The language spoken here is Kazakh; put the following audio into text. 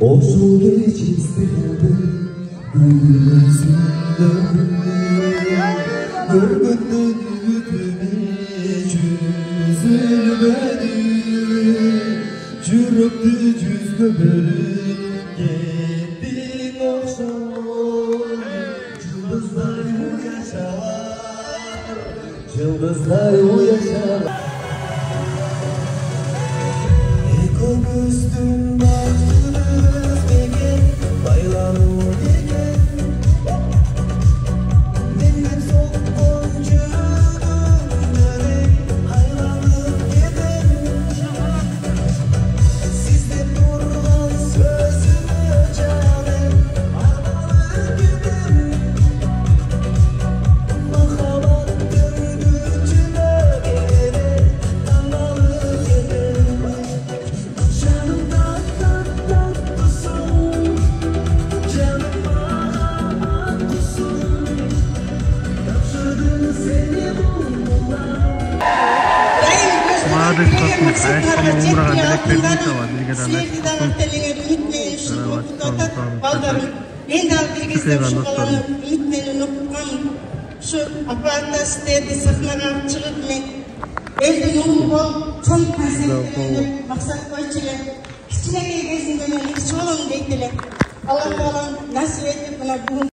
Ошол кечиңиздерди көргөндөн үмүтүмө жүзүлбөдү жүрөктү жүзгө бөлүп кеттиң окшой жылдыздар уяшалар жылдыздар уяшалар эко көздүн бактыбыз деген байлануу деген менден соккон жүрөгүмдөй айланып кетем сиздеп турган сөзүмө жаным арманып кетем махабаттын күчүнө келе таңданып кетем жанымда таттысың жаным мага аттысың тапшырдым сени булмула Молодых космик, аяқтама умраға білек бердім сала, біргеден Енді бір кезде шоқаланып, үмітменен оқыған şu аппаратта істерді сахнаға шығып мен елдің ұлы болып, сон концерттерді мақсат қойшылы кішкенекей кезінде мен кіші болам дейтілі. Алла тағала насip етіп, мына бүгін